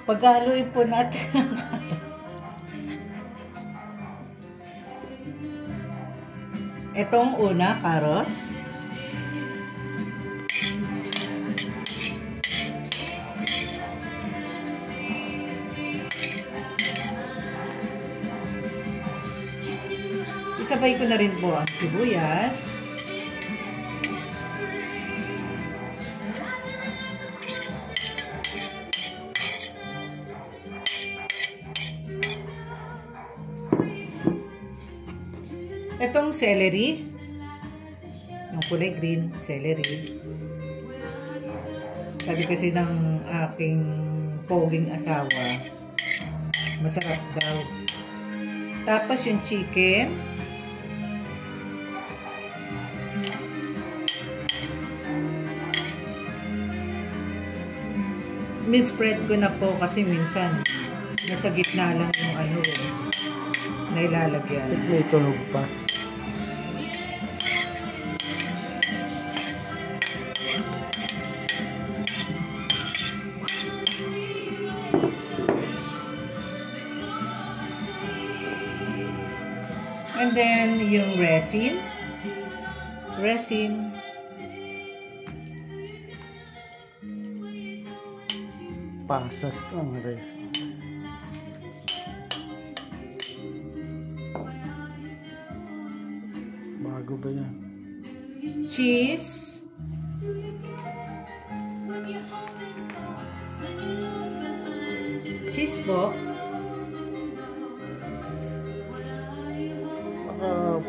Paghaluin po natin. Itong una, carrots. Isabay ko na rin po ang sibuyas. Itong celery, yung kulay green, celery. Sabi kasi ng aking poging asawa, masarap daw. Tapos yung chicken. Min-spread ko na po kasi minsan nasa gitna lang yung ano na ilalagyan. May tunog pa. And then, yung resin. Pasas ang resin. Bago ba yan? Cheese. Cheese po.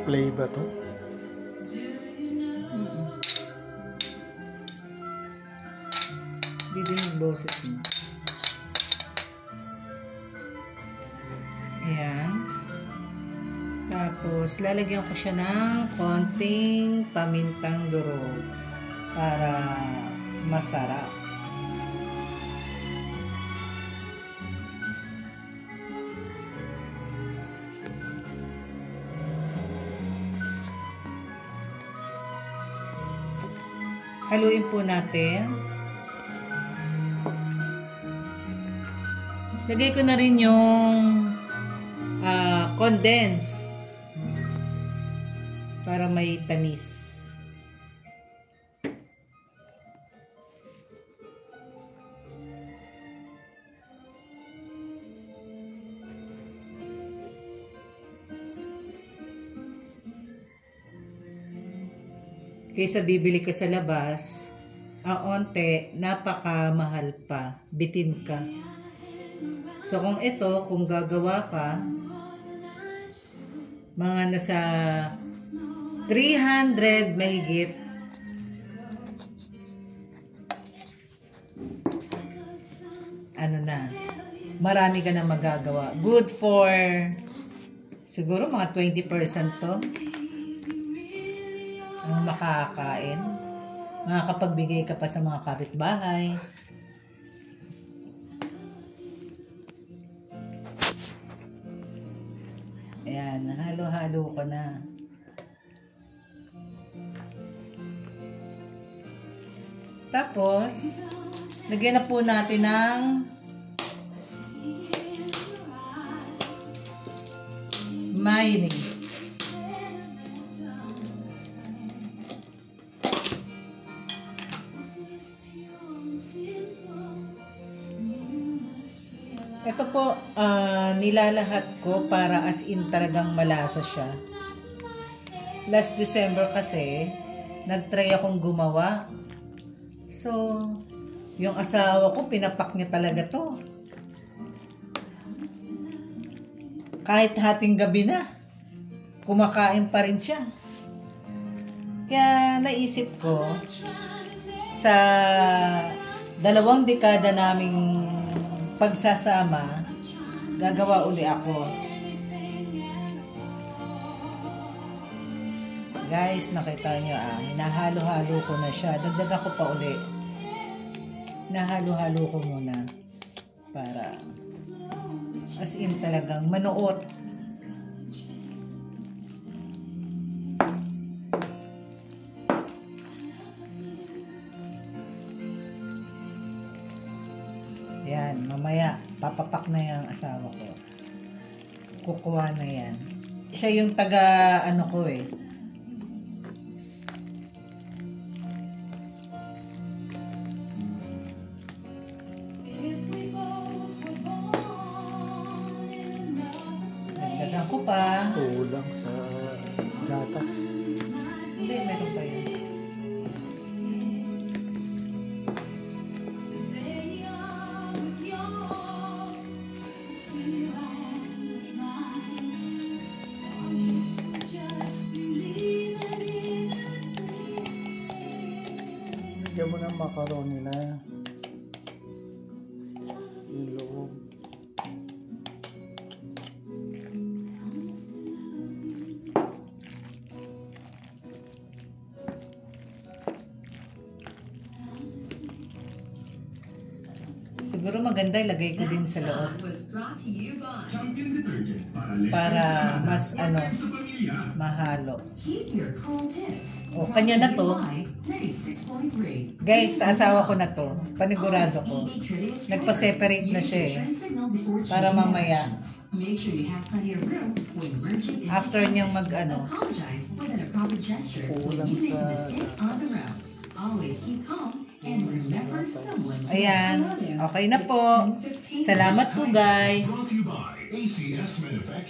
Play ba to? Didinig boses mo. Ayan. Tapos, lalagyan ko siya ng konting pamintang durog para masarap. Haluin po natin. Lagay ko na rin yung condense para may tamis. Kaysa bibili ka sa labas, ang onte, napakamahal pa. Bitin ka. So, kung ito, kung gagawa ka, mga nasa 300 mahigit. Ano na, marami ka na magagawa. Good for, siguro mga 20% to. Ang makakain. Makakapagbigay ka pa sa mga kapitbahay. Ayan, halo-halo ko na. Tapos, lagyan na po natin ng mayonnaise. Ito po, nilalahat ko para as in talagang malasa siya. Last December kasi, nag-try akong gumawa. So, yung asawa ko, pinapak niya talaga to. Kahit hating gabi na, kumakain pa rin siya. Kaya naisip ko, sa 2 dekada naming pagsasama, gagawa uli ako. Guys, nakita nyo hinahalo-halo ko na siya. Dagdagan ko pa uli. Hinahalo-halo ko muna para as in talagang manuot. Yan, mamaya, papapak na yung asawa ko. Kukuha na yan. Siya yung taga, ano ko eh. Dagdagan ko pa. Kulang sa gatas. Hindi, meron pa yun. Lagyan mo ng macaroni na. Yung loob. Siguro maganda ilagay ko din sa loob. Was brought to you by Champion detergent Para mas ano, mahalo. Keep Your Cool Tip. O, kanya na to. 96.3. Guys, sa asawa ko na to. Panigurado ko. Nagpa-separate na siya eh. Para mamaya, Make sure you have plenty of room when merging into after niyang mag-ano, apologize with an appropriate gesture when Kulang you make a sa- mistake on the road. Always keep calm and remember someone's ayan, okay na po. Salamat po guys. Brought to you by ACS Manufacturing.